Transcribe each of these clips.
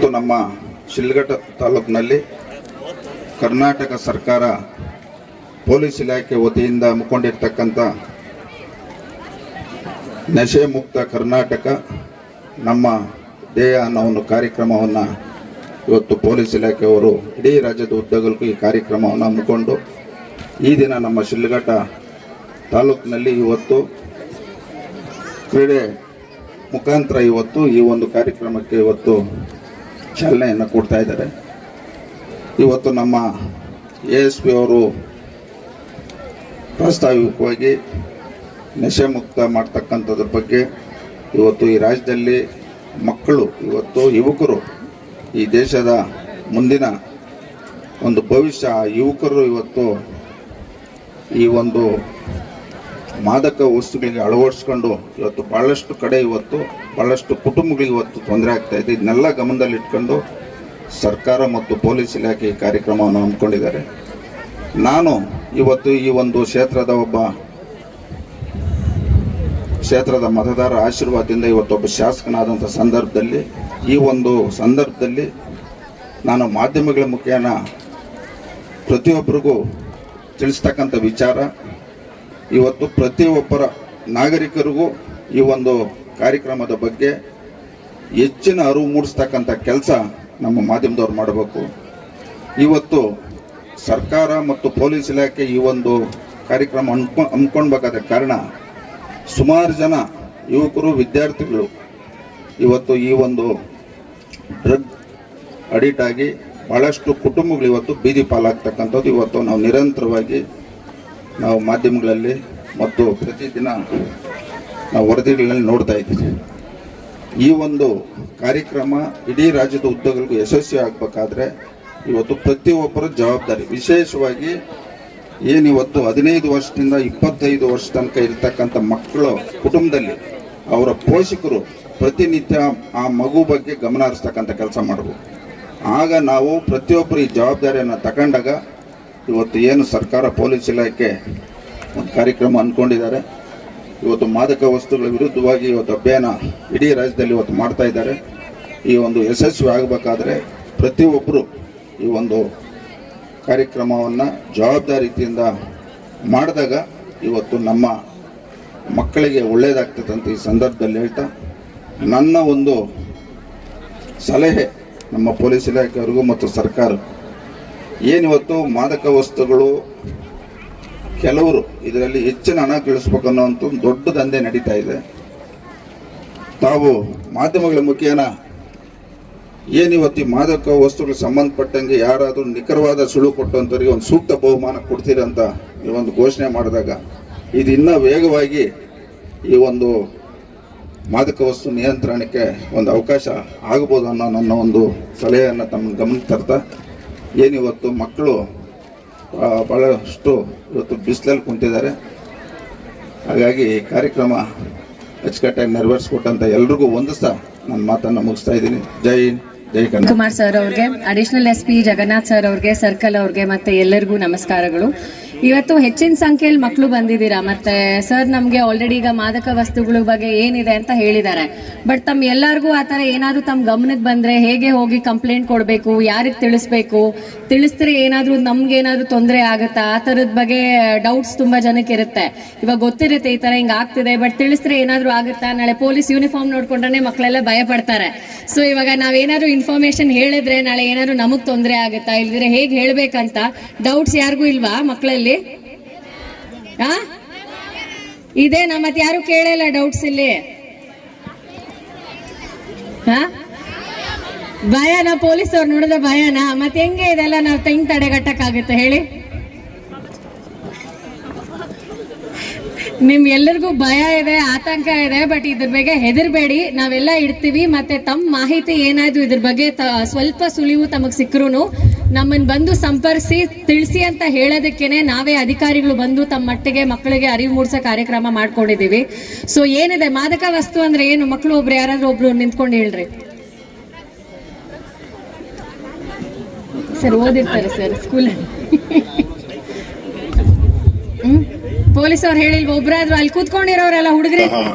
ನಮ್ಮ ಶಿಲ್ಘಟ್ಟ ತಾಲೂಕಿನಲ್ಲಿ ಕರ್ನಾಟಕ ಸರ್ಕಾರ ಪೊಲೀಸ್ ಇಲಾಖೆ ವತಿಯಿಂದ ಹಮ್ಮಿಕೊಂಡಿರ್ತಕ್ಕಂಥ ನಶೆ ಮುಕ್ತ ಕರ್ನಾಟಕ ನಮ್ಮ ಧ್ಯೇಯ ಅನ್ನೋ ಒಂದು ಕಾರ್ಯಕ್ರಮವನ್ನು ಇವತ್ತು ಪೊಲೀಸ್ ಇಲಾಖೆಯವರು ಇಡೀ ರಾಜ್ಯದ ಉದ್ದಗಲಕ್ಕೂ ಈ ಕಾರ್ಯಕ್ರಮವನ್ನು ಹಮ್ಮಿಕೊಂಡು ಈ ದಿನ ನಮ್ಮ ಶಿಲ್ಘಟ್ಟ ತಾಲೂಕಿನಲ್ಲಿ ಇವತ್ತು ಕ್ರೀಡೆ ಮುಖಾಂತರ ಇವತ್ತು ಈ ಒಂದು ಕಾರ್ಯಕ್ರಮಕ್ಕೆ ಇವತ್ತು ಚಾಲನೆಯನ್ನು ಕೊಡ್ತಾ ಇದ್ದಾರೆ. ಇವತ್ತು ನಮ್ಮ ASP ಅವರು ಪ್ರಾಸ್ತಾವಿಕವಾಗಿ ನಶೆ ಮುಕ್ತ ಮಾಡ್ತಕ್ಕಂಥದ್ರ ಬಗ್ಗೆ ಇವತ್ತು ಈ ರಾಜ್ಯದಲ್ಲಿ ಮಕ್ಕಳು ಇವತ್ತು ಯುವಕರು ಈ ದೇಶದ ಮುಂದಿನ ಒಂದು ಭವಿಷ್ಯ ಯುವಕರು ಇವತ್ತು ಈ ಒಂದು ಮಾದಕ ವಸ್ತುಗಳಿಗೆ ಅಳವಡಿಸ್ಕೊಂಡು ಇವತ್ತು ಭಾಳಷ್ಟು ಕಡೆ ಇವತ್ತು ಭಾಳಷ್ಟು ಕುಟುಂಬಗಳಿಗೆ ಇವತ್ತು ತೊಂದರೆ ಆಗ್ತಾ ಇದೆ. ಇದನ್ನೆಲ್ಲ ಗಮನದಲ್ಲಿಟ್ಕೊಂಡು ಸರ್ಕಾರ ಮತ್ತು ಪೊಲೀಸ್ ಇಲಾಖೆ ಈ ಕಾರ್ಯಕ್ರಮವನ್ನು ಹಮ್ಮಿಕೊಂಡಿದ್ದಾರೆ. ನಾನು ಇವತ್ತು ಈ ಒಂದು ಕ್ಷೇತ್ರದ ಮತದಾರ ಆಶೀರ್ವಾದದಿಂದ ಇವತ್ತೊಬ್ಬ ಶಾಸಕನಾದಂಥ ಸಂದರ್ಭದಲ್ಲಿ ನಾನು ಮಾಧ್ಯಮಗಳ ಮುಖೇನ ಪ್ರತಿಯೊಬ್ಬರಿಗೂ ತಿಳಿಸ್ತಕ್ಕಂಥ ವಿಚಾರ ಇವತ್ತು ಪ್ರತಿಯೊಬ್ಬರ ನಾಗರಿಕರಿಗೂ ಈ ಒಂದು ಕಾರ್ಯಕ್ರಮದ ಬಗ್ಗೆ ಹೆಚ್ಚಿನ ಅರಿವು ಮೂಡಿಸ್ತಕ್ಕಂಥ ಕೆಲಸ ನಮ್ಮ ಮಾಧ್ಯಮದವ್ರು ಮಾಡಬೇಕು. ಇವತ್ತು ಸರ್ಕಾರ ಮತ್ತು ಪೊಲೀಸ್ ಇಲಾಖೆ ಈ ಒಂದು ಕಾರ್ಯಕ್ರಮ ಹಮ್ಮಿಕೊಳ್ಬೇಕಾದ ಕಾರಣ ಸುಮಾರು ಜನ ಯುವಕರು ವಿದ್ಯಾರ್ಥಿಗಳು ಇವತ್ತು ಈ ಒಂದು ಡ್ರಗ್ ಅಡಿಕ್ಟ್ ಆಗಿ ಭಾಳಷ್ಟು ಕುಟುಂಬಗಳು ಇವತ್ತು ಬೀದಿ ಪಾಲಾಗ್ತಕ್ಕಂಥದ್ದು ಇವತ್ತು ನಾವು ನಿರಂತರವಾಗಿ ನಾವು ಮಾಧ್ಯಮಗಳಲ್ಲಿ ಮತ್ತು ಪ್ರತಿದಿನ ನಾವು ವರದಿಗಳಲ್ಲಿ ನೋಡ್ತಾ ಇದ್ದೀವಿ. ಈ ಒಂದು ಕಾರ್ಯಕ್ರಮ ಇಡೀ ರಾಜ್ಯದ ಉದ್ದಗಲಕ್ಕೂ ಯಶಸ್ವಿ ಆಗಬೇಕಾದ್ರೆ ಇವತ್ತು ಪ್ರತಿಯೊಬ್ಬರ ಜವಾಬ್ದಾರಿ, ವಿಶೇಷವಾಗಿ ಏನಿವತ್ತು 15 ವರ್ಷದಿಂದ 25 ವರ್ಷ ತನಕ ಇರತಕ್ಕಂಥ ಮಕ್ಕಳು ಕುಟುಂಬದಲ್ಲಿ ಅವರ ಪೋಷಕರು ಪ್ರತಿನಿತ್ಯ ಆ ಮಗು ಬಗ್ಗೆ ಗಮನ ಹರಿಸ್ತಕ್ಕಂಥ ಕೆಲಸ ಮಾಡಬೇಕು. ಆಗ ನಾವು ಪ್ರತಿಯೊಬ್ಬರು ಈ ಜವಾಬ್ದಾರಿಯನ್ನು ತಗೊಂಡಾಗ ಇವತ್ತು ಏನು ಸರ್ಕಾರ ಪೊಲೀಸ್ ಇಲಾಖೆ ಒಂದು ಕಾರ್ಯಕ್ರಮ ಅಂದ್ಕೊಂಡಿದ್ದಾರೆ. ಇವತ್ತು ಮಾದಕ ವಸ್ತುಗಳ ವಿರುದ್ಧವಾಗಿ ಇವತ್ತು ಅಭಿಯಾನ ಇಡೀ ರಾಜ್ಯದಲ್ಲಿ ಇವತ್ತು ಮಾಡ್ತಾ ಇದ್ದಾರೆ. ಈ ಒಂದು ಯಶಸ್ವಿ ಆಗಬೇಕಾದ್ರೆ ಪ್ರತಿಯೊಬ್ಬರು ಈ ಒಂದು ಕಾರ್ಯಕ್ರಮವನ್ನು ಜವಾಬ್ದಾರಿಯಿಂದ ಮಾಡಿದಾಗ ಇವತ್ತು ನಮ್ಮ ಮಕ್ಕಳಿಗೆ ಒಳ್ಳೆಯದಾಗ್ತದೆ ಅಂತ ಈ ಸಂದರ್ಭದಲ್ಲಿ ಹೇಳ್ತಾ, ನನ್ನ ಒಂದು ಸಲಹೆ ನಮ್ಮ ಪೊಲೀಸ್ ಇಲಾಖೆಯವರಿಗೂ ಮತ್ತು ಸರ್ಕಾರ, ಏನಿವತ್ತು ಮಾದಕ ವಸ್ತುಗಳು ಕೆಲವರು ಇದರಲ್ಲಿ ಹೆಚ್ಚಿನ ಹಣ ಗಳಿಸ್ಬೇಕು ಅನ್ನೋಂಥ ಒಂದು ದೊಡ್ಡ ದಂಧೆ ನಡೀತಾ ಇದೆ. ತಾವು ಮಾಧ್ಯಮಗಳ ಮುಖೇನ ಏನಿವತ್ತು ಈ ಮಾದಕ ವಸ್ತುಗಳಿಗೆ ಸಂಬಂಧಪಟ್ಟಂಗೆ ಯಾರಾದರೂ ನಿಖರವಾದ ಸುಳ್ಳು ಕೊಟ್ಟಂಥವ್ರಿಗೆ ಒಂದು ಸೂಕ್ತ ಬಹುಮಾನ ಕೊಡ್ತೀರಂತ ಈ ಒಂದು ಘೋಷಣೆ ಮಾಡಿದಾಗ ಇದು ಇನ್ನೂ ವೇಗವಾಗಿ ಈ ಒಂದು ಮಾದಕ ವಸ್ತು ನಿಯಂತ್ರಣಕ್ಕೆ ಒಂದು ಅವಕಾಶ ಆಗ್ಬೋದು ಅನ್ನೋ ನನ್ನ ಒಂದು ಸಲಹೆಯನ್ನು ತಮ್ಮ ಗಮನಕ್ಕೆ ತರ್ತಾ, ಏನಿವತ್ತು ಮಕ್ಕಳು ಭಾಳಷ್ಟು ಇವತ್ತು ಬಿಸಿಲಲ್ಲಿ ಕುಂತಿದ್ದಾರೆ. ಹಾಗಾಗಿ ಈ ಕಾರ್ಯಕ್ರಮ ಅಚ್ಚುಕಟ್ಟಾಗಿ ನೆರವೇರಿಸ್ಕೊಟ್ಟಂತ ಎಲ್ರಿಗೂ ವಂದಿಸ್ತಾ ನನ್ನ ಮಾತನ್ನು ಮುಗಿಸ್ತಾ ಇದ್ದೀನಿ. ಜೈ ಹಿಂದ್, ಜೈ ಕನ್ನಡ. ಕುಮಾರ್ ಸರ್ ಅವ್ರಿಗೆ, ಅಡಿಷನಲ್ SP ಜಗನ್ನಾಥ್ ಸರ್ ಅವ್ರಿಗೆ, ಸರ್ಕಲ್ ಅವ್ರಿಗೆ ಮತ್ತೆ ಎಲ್ಲರಿಗೂ ನಮಸ್ಕಾರಗಳು. ಇವತ್ತು ಹೆಚ್ಚಿನ ಸಂಖ್ಯೆಯಲ್ಲಿ ಮಕ್ಕಳು ಬಂದಿದ್ದೀರಾ. ಮತ್ತೆ ಸರ್ ನಮಗೆ ಆಲ್ರೆಡಿ ಈಗ ಮಾದಕ ವಸ್ತುಗಳ ಬಗ್ಗೆ ಏನಿದೆ ಅಂತ ಹೇಳಿದ್ದಾರೆ. ಬಟ್ ತಮ್ಮ ಎಲ್ಲರಿಗೂ ಆ ಥರ ಏನಾದರೂ ತಮ್ಮ ಗಮನಕ್ಕೆ ಬಂದರೆ ಹೇಗೆ ಹೋಗಿ ಕಂಪ್ಲೇಂಟ್ ಕೊಡಬೇಕು, ಯಾರಿಗೆ ತಿಳಿಸಿದ್ರೆ ಏನಾದರೂ ನಮ್ಗೇನಾದರೂ ತೊಂದರೆ ಆಗುತ್ತಾ, ಆ ಥರದ ಬಗ್ಗೆ ಡೌಟ್ಸ್ ತುಂಬ ಜನಕ್ಕೆ ಇರುತ್ತೆ. ಇವಾಗ ಗೊತ್ತಿರುತ್ತೆ ಈ ಥರ ಹಿಂಗೆ ಆಗ್ತಿದೆ, ಬಟ್ ತಿಳಿಸಿದ್ರೆ ಏನಾದರೂ ಆಗುತ್ತಾ, ನಾಳೆ ಪೊಲೀಸ್ ಯೂನಿಫಾರ್ಮ್ ನೋಡ್ಕೊಂಡ್ರೆ ಮಕ್ಕಳೆಲ್ಲ ಭಯ ಪಡ್ತಾರೆ. ಸೊ ಇವಾಗ ನಾವೇನಾದರೂ ಇನ್ಫಾರ್ಮೇಶನ್ ಹೇಳಿದ್ರೆ ನಾಳೆ ಏನಾದರೂ ನಮಗೆ ತೊಂದರೆ ಆಗುತ್ತಾ, ಇಲ್ದಿದ್ರೆ ಹೇಗೆ ಹೇಳಬೇಕಂತ ಡೌಟ್ಸ್ ಯಾರಿಗೂ ಇಲ್ವಾ ಮಕ್ಕಳಲ್ಲಿ? ಇದೆ ಮತ್ತೆ ಯಾರು ಕೇಳಲ್ಲ ಡೌಟ್ಸ್ ಇಲ್ಲಿ. ಭಯನಾ? ಪೊಲೀಸ್ ಅವ್ರು ನೋಡಿದ್ರೆ ಭಯನಾ? ಮತ್ತೆ ಹೆಂಗೆ ಇದೆಲ್ಲ ನಾವು ಹೆಂಗ್ ತಡೆಗಟ್ಟಕ್ಕಾಗುತ್ತೆ ಹೇಳಿ? ನಿಮ್ ಎಲ್ಲರಿಗೂ ಭಯ ಇದೆ, ಆತಂಕ ಇದೆ, ಬಟ್ ಇದ್ರ ಬಗ್ಗೆ ಹೆದರ್ಬೇಡಿ, ನಾವೆಲ್ಲ ಇಡ್ತೀವಿ. ಮತ್ತೆ ತಮ್ಮ ಮಾಹಿತಿ ಏನಾದ್ರು ಇದ್ರ ಬಗ್ಗೆ ಸ್ವಲ್ಪ ಸುಳಿವು ತಮಗ್ ಸಿಕ್ಕರೂ ನಮ್ಮನ್ನು ಬಂದು ಸಂಪರ್ಕಿಸಿ ತಿಳಿಸಿ ಅಂತ ಹೇಳೋದಕ್ಕೇನೆ ನಾವೇ ಅಧಿಕಾರಿಗಳು ಬಂದು ತಮ್ಮ ಮಟ್ಟಿಗೆ ಮಕ್ಕಳಿಗೆ ಅರಿವು ಮೂಡಿಸೋ ಕಾರ್ಯಕ್ರಮ ಮಾಡ್ಕೊಂಡಿದ್ದೀವಿ. ಸೊ ಏನಿದೆ ಮಾದಕ ವಸ್ತು ಅಂದ್ರೆ ಏನು? ಮಕ್ಕಳು ಒಬ್ರು ಯಾರಾದ್ರೂ ಒಬ್ರು ನಿಂತ್ಕೊಂಡು ಹೇಳ್ರಿ ಸರ್. ಓದಿರ್ತಾರೆ ಸರ್ ಸ್ಕೂಲಲ್ಲಿ. ಪೊಲೀಸ್ ಅವ್ರು ಹೇಳಿಲ್ವ? ಒಬ್ರಾದ್ರು ಅಲ್ಲಿ ಕೂತ್ಕೊಂಡಿರೋರೆಲ್ಲ ಹುಡುಗರೇ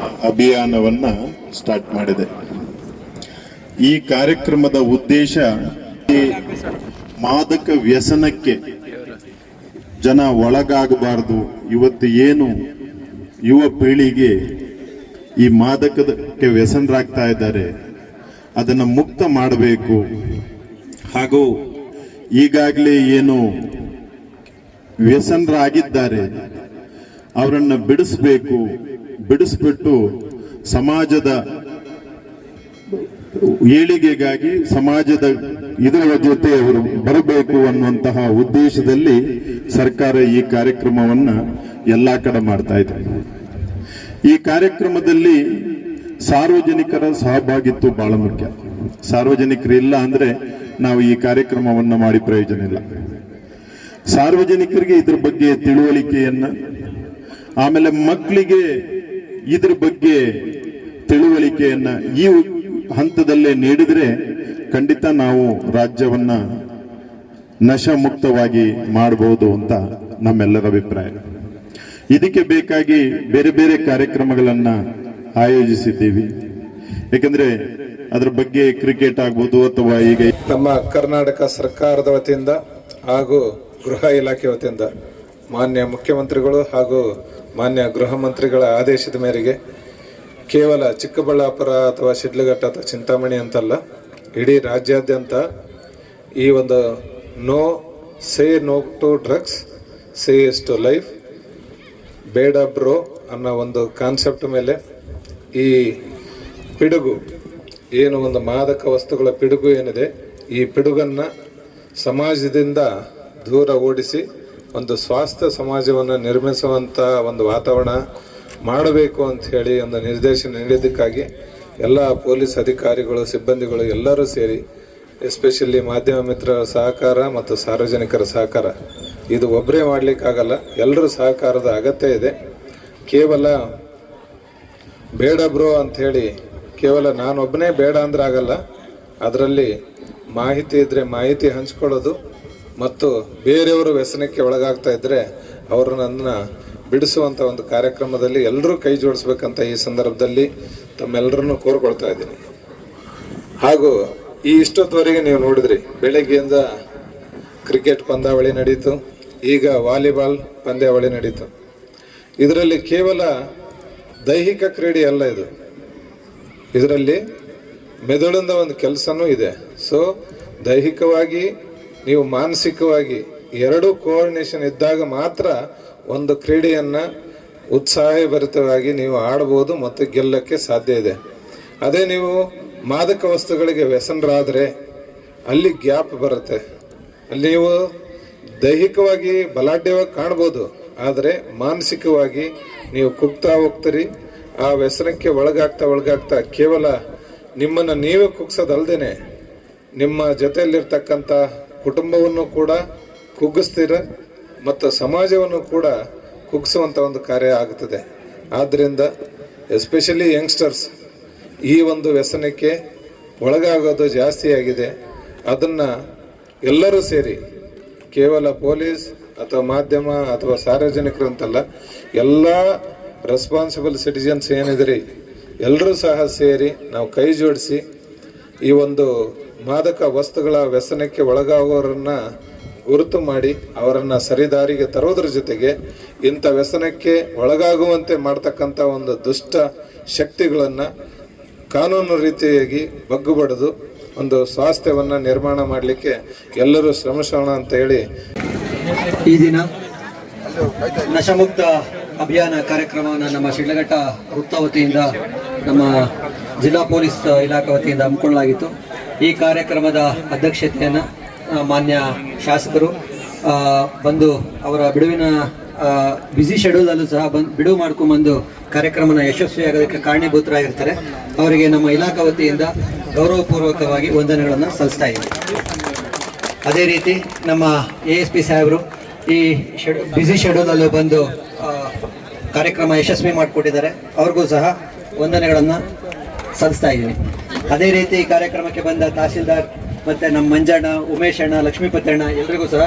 ಅಭಿಯಾನವನ್ನ ಸ್ಟಾರ್ಟ್ ಮಾಡಿದೆ. ಈ ಕಾರ್ಯಕ್ರಮದ ಉದ್ದೇಶ ಈ ಮಾದಕ ವ್ಯಸನಕ್ಕೆ ಜನ ಒಳಗಾಗಬಾರದು. ಇವತ್ತು ಏನು ಯುವ ಪೀಳಿಗೆ ಈ ಮಾದಕಕ್ಕೆ ವ್ಯಸನರಾಗ್ತಾ ಇದ್ದಾರೆ, ಅದನ್ನು ಮುಕ್ತ ಮಾಡಬೇಕು. ಹಾಗೂ ಈಗಾಗಲೇ ಏನು ವ್ಯಸನರಾಗಿದ್ದಾರೆ ಅವರನ್ನು ಬಿಡಿಸಬೇಕು. ಬಿಡಿಸ್ಬಿಟ್ಟು ಸಮಾಜದ ಏಳಿಗೆಗಾಗಿ ಸಮಾಜದ ಇದರ ಜೊತೆ ಅವರು ಬರಬೇಕು ಅನ್ನುವಂತಹ ಉದ್ದೇಶದಲ್ಲಿ ಸರ್ಕಾರ ಈ ಕಾರ್ಯಕ್ರಮವನ್ನ ಎಲ್ಲಾ ಕಡೆ ಮಾಡ್ತಾ ಇದೆ. ಈ ಕಾರ್ಯಕ್ರಮದಲ್ಲಿ ಸಾರ್ವಜನಿಕರ ಸಹಭಾಗಿತ್ವ ಬಹಳ ಮುಖ್ಯ. ಸಾರ್ವಜನಿಕರು ಇಲ್ಲ ಅಂದ್ರೆ ನಾವು ಈ ಕಾರ್ಯಕ್ರಮವನ್ನ ಮಾಡಿ ಪ್ರಯೋಜನ ಇಲ್ಲ. ಸಾರ್ವಜನಿಕರಿಗೆ ಇದ್ರ ಬಗ್ಗೆ ತಿಳುವಳಿಕೆಯನ್ನ, ಆಮೇಲೆ ಮಕ್ಕಳಿಗೆ ಇದ್ರ ಬಗ್ಗೆ ತಿಳುವಳಿಕೆಯನ್ನ ಈ ಹಂತದಲ್ಲೇ ನೀಡಿದ್ರೆ ಖಂಡಿತ ನಾವು ರಾಜ್ಯವನ್ನ ನಶಾ ಮುಕ್ತವಾಗಿ ಮಾಡಬಹುದು ಅಂತ ನಮ್ಮೆಲ್ಲರ ಅಭಿಪ್ರಾಯ. ಇದಕ್ಕೆ ಬೇಕಾಗಿ ಬೇರೆ ಬೇರೆ ಕಾರ್ಯಕ್ರಮಗಳನ್ನ ಆಯೋಜಿಸಿದ್ದೀವಿ. ಯಾಕಂದ್ರೆ ಅದರ ಬಗ್ಗೆ ಕ್ರಿಕೆಟ್ ಆಗ್ಬೋದು ಅಥವಾ ಈಗ ನಮ್ಮ ಕರ್ನಾಟಕ ಸರ್ಕಾರದ ವತಿಯಿಂದ ಹಾಗೂ ಗೃಹ ಇಲಾಖೆ ವತಿಯಿಂದ ಮಾನ್ಯ ಮುಖ್ಯಮಂತ್ರಿಗಳು ಹಾಗೂ ಮಾನ್ಯ ಗೃಹ ಮಂತ್ರಿಗಳ ಆದೇಶದ ಮೇರೆಗೆ ಕೇವಲ ಚಿಕ್ಕಬಳ್ಳಾಪುರ ಅಥವಾ ಶಿಡ್ಲಘಟ್ಟ ಅಥವಾ ಚಿಂತಾಮಣಿ ಅಂತಲ್ಲ, ಇಡೀ ರಾಜ್ಯಾದ್ಯಂತ ಈ ಒಂದು say no to drugs, say yes to life, ಬೇಡ ಬ್ರೋ ಅನ್ನೋ ಒಂದು ಕಾನ್ಸೆಪ್ಟ್ ಮೇಲೆ ಈ ಪಿಡುಗು ಏನು ಒಂದು ಮಾದಕ ವಸ್ತುಗಳ ಪಿಡುಗು ಏನಿದೆ, ಈ ಪಿಡುಗನ್ನು ಸಮಾಜದಿಂದ ದೂರ ಓಡಿಸಿ ಒಂದು ಸ್ವಾಸ್ಥ್ಯ ಸಮಾಜವನ್ನು ನಿರ್ಮಿಸುವಂಥ ಒಂದು ವಾತಾವರಣ ಮಾಡಬೇಕು ಅಂತ ಹೇಳಿ ಒಂದು ನಿರ್ದೇಶನ ನೀಡಿದ್ದಕ್ಕಾಗಿ ಎಲ್ಲ ಪೊಲೀಸ್ ಅಧಿಕಾರಿಗಳು, ಸಿಬ್ಬಂದಿಗಳು ಎಲ್ಲರೂ ಸೇರಿ, ಎಸ್ಪೆಷಲಿ ಮಾಧ್ಯಮ ಮಿತ್ರರ ಸಹಕಾರ ಮತ್ತು ಸಾರ್ವಜನಿಕರ ಸಹಕಾರ, ಇದು ಒಬ್ಬರೇ ಮಾಡಲಿಕ್ಕಾಗಲ್ಲ, ಎಲ್ಲರೂ ಸಹಕಾರದ ಅಗತ್ಯ ಇದೆ. ಕೇವಲ ಬೇಡ ಬ್ರೋ ಅಂಥೇಳಿ ಕೇವಲ ನಾನೊಬ್ಬನೇ ಬೇಡ ಅಂದ್ರೆ ಆಗಲ್ಲ. ಅದರಲ್ಲಿ ಮಾಹಿತಿ ಇದ್ದರೆ ಮಾಹಿತಿ ಹಂಚ್ಕೊಳ್ಳೋದು ಮತ್ತು ಬೇರೆಯವರು ವ್ಯಸನಕ್ಕೆ ಒಳಗಾಗ್ತಾ ಇದ್ದರೆ ಅವರನ್ನು ಬಿಡಿಸುವಂಥ ಒಂದು ಕಾರ್ಯಕ್ರಮದಲ್ಲಿ ಎಲ್ಲರೂ ಕೈ ಜೋಡಿಸ್ಬೇಕಂತ ಈ ಸಂದರ್ಭದಲ್ಲಿ ತಮ್ಮೆಲ್ಲರನ್ನು ಕೋರ್ಕೊಳ್ತಾ ಇದ್ದೀನಿ. ಹಾಗೂ ಈ ಇಷ್ಟೊತ್ತವರೆಗೆ ನೀವು ನೋಡಿದ್ರಿ, ಬೆಳಗ್ಗೆಯಿಂದ ಕ್ರಿಕೆಟ್ ಪಂದ್ಯಾವಳಿ ನಡೀತು, ಈಗ ವಾಲಿಬಾಲ್ ಪಂದ್ಯಾವಳಿ ನಡೀತು. ಇದರಲ್ಲಿ ಕೇವಲ ದೈಹಿಕ ಕ್ರೀಡೆ ಅಲ್ಲ, ಇದರಲ್ಲಿ ಮೆದುಳಿಂದ ಒಂದು ಕೆಲಸನೂ ಇದೆ. ಸೊ ದೈಹಿಕವಾಗಿ ನೀವು ಮಾನಸಿಕವಾಗಿ ಎರಡೂ ಕೋಆರ್ಡಿನೇಷನ್ ಇದ್ದಾಗ ಮಾತ್ರ ಒಂದು ಕ್ರೀಡೆಯನ್ನು ಉತ್ಸಾಹಭರಿತವಾಗಿ ನೀವು ಆಡ್ಬೋದು ಮತ್ತು ಗೆಲ್ಲಕ್ಕೆ ಸಾಧ್ಯ ಇದೆ. ಅದೇ ನೀವು ಮಾದಕ ವಸ್ತುಗಳಿಗೆ ವ್ಯಸನರಾದರೆ ಅಲ್ಲಿ ಗ್ಯಾಪ್ ಬರುತ್ತೆ. ಅಲ್ಲಿ ನೀವು ದೈಹಿಕವಾಗಿ ಬಲಾಢ್ಯವಾಗಿ ಕಾಣ್ಬೋದು, ಆದರೆ ಮಾನಸಿಕವಾಗಿ ನೀವು ಕುಗ್ತಾ ಹೋಗ್ತೀರಿ. ಆ ವ್ಯಸನಕ್ಕೆ ಒಳಗಾಗ್ತಾ ಕೇವಲ ನಿಮ್ಮನ್ನು ನೀವೇ ಕುಗ್ಸೋದಲ್ದೇನೆ ನಿಮ್ಮ ಜೊತೆಯಲ್ಲಿರ್ತಕ್ಕಂಥ ಕುಟುಂಬವನ್ನು ಕೂಡ ಕುಗ್ಗಿಸ್ತೀರ ಮತ್ತು ಸಮಾಜವನ್ನು ಕೂಡ ಕುಗ್ಗಿಸುವಂಥ ಒಂದು ಕಾರ್ಯ ಆಗುತ್ತದೆ. ಆದ್ದರಿಂದ ಎಸ್ಪೆಷಲಿ ಯಂಗ್ಸ್ಟರ್ಸ್ ಈ ಒಂದು ವ್ಯಸನಕ್ಕೆ ಒಳಗಾಗೋದು ಜಾಸ್ತಿ ಆಗಿದೆ. ಅದನ್ನು ಎಲ್ಲರೂ ಸೇರಿ, ಕೇವಲ ಪೊಲೀಸ್ ಅಥವಾ ಮಾಧ್ಯಮ ಅಥವಾ ಸಾರ್ವಜನಿಕರು ಅಂತಲ್ಲ, ಎಲ್ಲ ರೆಸ್ಪಾನ್ಸಿಬಲ್ ಸಿಟಿಜನ್ಸ್ ಏನಿದ್ರಿ ಎಲ್ಲರೂ ಸಹ ಸೇರಿ ನಾವು ಕೈ ಜೋಡಿಸಿ ಈ ಒಂದು ಮಾದಕ ವಸ್ತುಗಳ ವ್ಯಸನಕ್ಕೆ ಒಳಗಾಗೋರನ್ನು ಗುರುತು ಮಾಡಿ ಅವರನ್ನು ಸರಿದಾರಿಗೆ ತರೋದ್ರ ಜೊತೆಗೆ ಇಂಥ ವ್ಯಸನಕ್ಕೆ ಒಳಗಾಗುವಂತೆ ಮಾಡ್ತಕ್ಕಂಥ ಒಂದು ದುಷ್ಟ ಶಕ್ತಿಗಳನ್ನು ಕಾನೂನು ರೀತಿಯಾಗಿ ಬಗ್ಗುಬಡಿದು ಒಂದು ಸ್ವಾಸ್ಥ್ಯವನ್ನು ನಿರ್ಮಾಣ ಮಾಡಲಿಕ್ಕೆ ಎಲ್ಲರೂ ಶ್ರಮಿಸೋಣ ಅಂತ ಹೇಳಿ ಈ ದಿನ ನಶಾಮುಕ್ತ ಅಭಿಯಾನ ಕಾರ್ಯಕ್ರಮವನ್ನು ನಮ್ಮ ಶಿಡ್ಲಘಟ್ಟ ವೃತ್ತ ವತಿಯಿಂದ ನಮ್ಮ ಜಿಲ್ಲಾ ಪೊಲೀಸ್ ಇಲಾಖೆ ವತಿಯಿಂದ ಹಮ್ಮಿಕೊಳ್ಳಲಾಗಿತ್ತು. ಈ ಕಾರ್ಯಕ್ರಮದ ಅಧ್ಯಕ್ಷತೆಯನ್ನು ಮಾನ್ಯ ಶಾಸಕರು ಬಂದು ಅವರ ಬಿಡುವಿನ ಬ್ಯುಸಿ ಶೆಡ್ಯೂಲಲ್ಲೂ ಸಹ ಬಿಡುವು ಮಾಡ್ಕೊಂಡ್ಬಂದು ಕಾರ್ಯಕ್ರಮನ ಯಶಸ್ವಿಯಾಗೋದಕ್ಕೆ ಕಾರಣೀಭೂತರಾಗಿರ್ತಾರೆ. ಅವರಿಗೆ ನಮ್ಮ ಇಲಾಖಾ ವತಿಯಿಂದ ಗೌರವಪೂರ್ವಕವಾಗಿ ವಂದನೆಗಳನ್ನು ಸಲ್ಲಿಸ್ತಾ ಇದ್ದೀವಿ. ಅದೇ ರೀತಿ ನಮ್ಮ ASP ಸಾಹೇಬರು ಈ ಬ್ಯುಸಿ ಶೆಡ್ಯೂಲಲ್ಲೂ ಬಂದು ಕಾರ್ಯಕ್ರಮ ಯಶಸ್ವಿ ಮಾಡಿಕೊಟ್ಟಿದ್ದಾರೆ. ಅವ್ರಿಗೂ ಸಹ ವಂದನೆಗಳನ್ನು ಸಲ್ಲಿಸ್ತಾ ಇದ್ದೀನಿ. ಅದೇ ರೀತಿ ಈ ಕಾರ್ಯಕ್ರಮಕ್ಕೆ ಬಂದ ತಹಸೀಲ್ದಾರ್ ಮತ್ತು ನಮ್ಮ ಮಂಜಣ್ಣ, ಉಮೇಶ್ ಅಣ್ಣ, ಲಕ್ಷ್ಮೀಪತಿ ಅಣ್ಣ ಎಲ್ರಿಗೂ ಸಹ